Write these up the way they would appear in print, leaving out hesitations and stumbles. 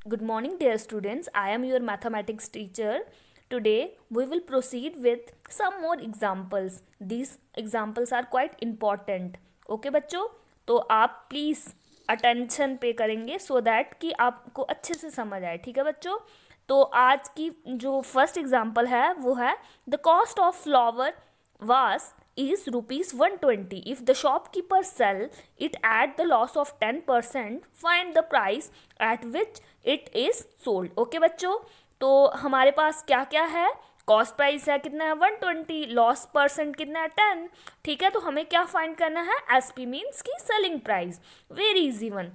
Good morning, dear students. I am your mathematics teacher. Today we will proceed with some more examples. These examples are quite important. Okay बच्चों, तो आप please attention पे करेंगे so that कि आपको अच्छे से समझ आए. ठीक है बच्चों. तो आज की जो फर्स्ट एग्जाम्पल है वो है the cost of flower vase is rupees 120. If the shopkeeper sell it at the loss of 10%, find the price at which it is sold. Okay बच्चों, तो हमारे पास क्या क्या है. कॉस्ट प्राइस है कितना है 120, लॉस परसेंट कितना है 10. ठीक है, तो हमें क्या फाइंड करना है. एसपी मीन्स की selling price. Very easy one.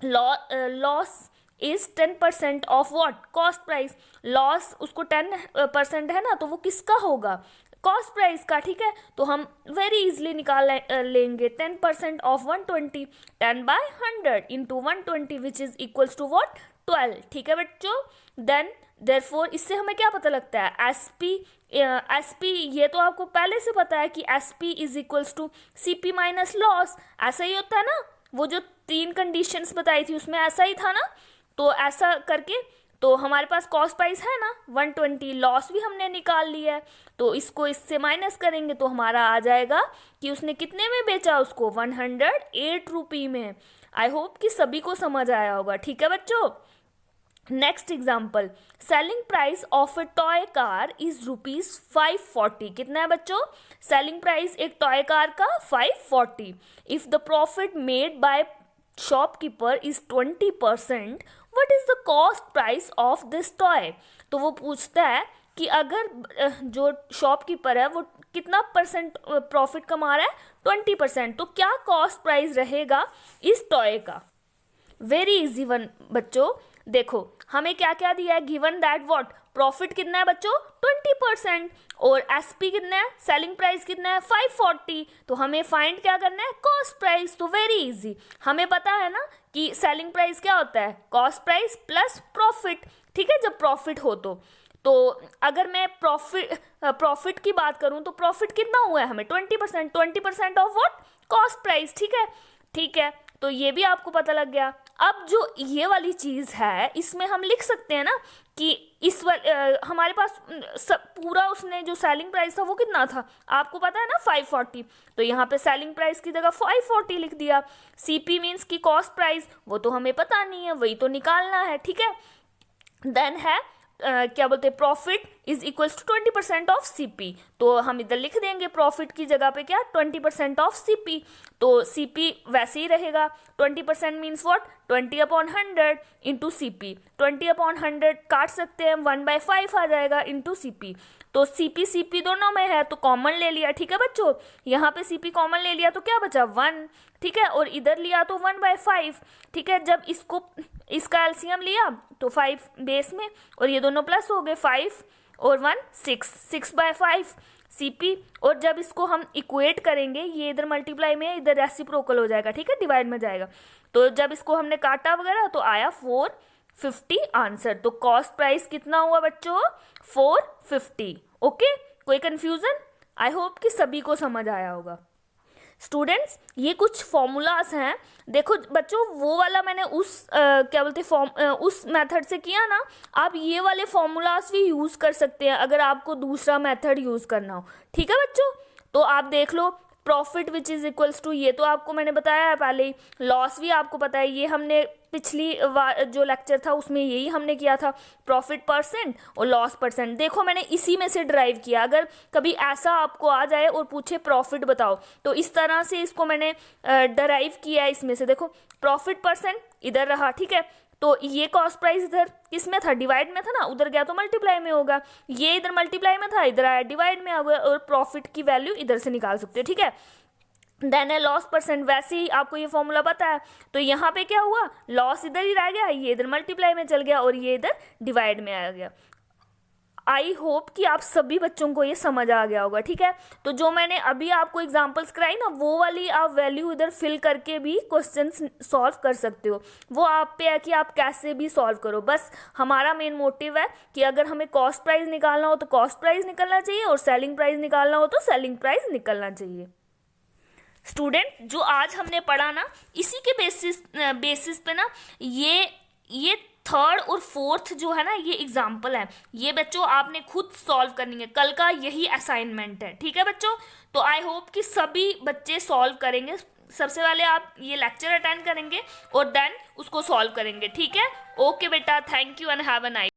Loss is 10% of what cost price. Loss उसको 10% है ना, तो वो किसका होगा कॉस्ट प्राइस का. ठीक है, तो हम वेरी इजली निकाल लेंगे 10% of 120. 10 by 100 into 120 which is equals to what 12. ठीक है बच्चों. देन देयरफॉर इससे हमें क्या पता लगता है. एसपी ये तो आपको पहले से पता है कि SP is equals to CP minus loss. ऐसा ही होता है ना, वो जो 3 कंडीशंस बताई थी उसमें ऐसा ही था ना. तो ऐसा करके तो हमारे पास कॉस्ट प्राइस है ना 120, लॉस भी हमने निकाल लिया है, तो इसको इससे माइनस करेंगे तो हमारा आ जाएगा कि उसने कितने में बेचा उसको 108 रुपये में. आई होप कि सभी को समझ आया होगा. ठीक है बच्चों. Next example. Selling price of A toy car is rupees 540. कितना है बच्चों सेलिंग प्राइस एक टॉय कार का 540. If the profit made by shopkeeper is 20%, what is the cost price of this toy. तो वो पूछता है कि अगर जो शॉपकीपर है वो कितना परसेंट प्रॉफिट कमा रहा है 20%, तो क्या कॉस्ट प्राइस रहेगा इस टॉय का. वेरी इजी वन बच्चों. देखो हमें क्या क्या दिया है. गिवन दैट व्हाट प्रॉफिट कितना है बच्चों 20% और एसपी कितना है सेलिंग प्राइस कितना है 540. तो हमें फाइंड क्या करना है कॉस्ट प्राइस. तो वेरी इजी, हमें पता है ना कि सेलिंग प्राइस क्या होता है कॉस्ट प्राइस प्लस प्रॉफिट. ठीक है, जब प्रॉफिट हो तो अगर मैं प्रॉफिट की बात करूं तो प्रॉफिट कितना हुआ है हमें 20% ऑफ व्हाट कॉस्ट प्राइस. ठीक है, तो ये भी आपको पता लग गया. अब जो ये वाली चीज़ है इसमें हम लिख सकते हैं ना कि हमारे पास पूरा उसने जो सेलिंग प्राइस था वो कितना था आपको पता है ना 540. तो यहाँ पे सेलिंग प्राइस की जगह 540 लिख दिया. सीपी मीन्स की कॉस्ट प्राइस, वो तो हमें पता नहीं है, वही तो निकालना है. ठीक है, देन है क्या बोलते हैं profit is equals to 20% of CP. तो हम इधर लिख देंगे प्रॉफिट की जगह पे क्या 20% ऑफ सीपी. तो सीपी वैसे ही रहेगा. 20% मीन्स व्हाट 20/100 इंटू सीपी. 20/100 काट सकते हैं 1/5 आ जाएगा इंटू सीपी. तो सीपी दोनों में है तो कॉमन ले लिया. ठीक है बच्चों, यहाँ पे सीपी कॉमन ले लिया तो क्या बचा 1. ठीक है, और इधर लिया तो 1/5. ठीक है, जब इसका एलसीएम लिया तो 5 बेस में और ये दोनों प्लस हो गए 5 और 1 6/5 सीपी. और जब इसको हम इक्वेट करेंगे ये इधर मल्टीप्लाई में इधर रेसिप्रोकल हो जाएगा. ठीक है, डिवाइड में जाएगा. तो जब इसको हमने काटा वगैरह तो आया 450 आंसर. तो कॉस्ट प्राइस कितना हुआ बच्चों 450. ओके, कोई कंफ्यूजन. आई होप कि सभी को समझ आया होगा. स्टूडेंट्स ये कुछ फॉर्मूलाज हैं. देखो बच्चों वो वाला मैंने क्या बोलते उस मेथड से किया ना, आप ये वाले फॉर्मूलाज भी यूज़ कर सकते हैं अगर आपको दूसरा मेथड यूज़ करना हो. ठीक है बच्चों, तो आप देख लो profit which is equals to, ये तो आपको मैंने बताया है पहले ही. लॉस भी आपको पता है, ये हमने पिछली जो लेक्चर था उसमें यही हमने किया था प्रॉफिट परसेंट और लॉस परसेंट. देखो मैंने इसी में से ड्राइव किया. अगर कभी ऐसा आपको आ जाए और पूछे प्रॉफिट बताओ तो इस तरह से इसको मैंने डराइव किया है इसमें से. देखो प्रॉफिट परसेंट इधर रहा. ठीक है, तो ये कॉस्ट प्राइस इधर किसमें था डिवाइड में था ना, उधर गया तो मल्टीप्लाई में होगा. ये इधर मल्टीप्लाई में था इधर आया डिवाइड में आ गया और प्रॉफिट की वैल्यू इधर से निकाल सकते हो. ठीक है, देन है लॉस परसेंट. वैसे ही आपको ये फॉर्मूला पता है. तो यहाँ पे क्या हुआ लॉस इधर ही रह गया, ये इधर मल्टीप्लाई में चल गया और ये इधर डिवाइड में आ गया. आई होप कि आप सभी बच्चों को ये समझ आ गया होगा. ठीक है, तो जो मैंने अभी आपको एग्जांपल्स कराई ना वो वाली आप वैल्यू इधर फिल करके भी क्वेश्चंस सॉल्व कर सकते हो. वो आप पे है कि आप कैसे भी सॉल्व करो. बस हमारा मेन मोटिव है कि अगर हमें कॉस्ट प्राइस निकालना हो तो कॉस्ट प्राइस निकलना चाहिए और सेलिंग प्राइस निकालना हो तो सेलिंग प्राइस निकलना चाहिए. स्टूडेंट जो आज हमने पढ़ा ना इसी के बेसिस पे ना ये थर्ड और फोर्थ जो है ना ये एग्जाम्पल है, ये बच्चों आपने खुद सॉल्व करनी है, कल का यही असाइनमेंट है, ठीक है बच्चों। तो आई होप कि सभी बच्चे सॉल्व करेंगे। सबसे पहले आप ये लेक्चर अटेंड करेंगे और देन उसको सॉल्व करेंगे, ठीक है। ओके बेटा, thank you and have a nice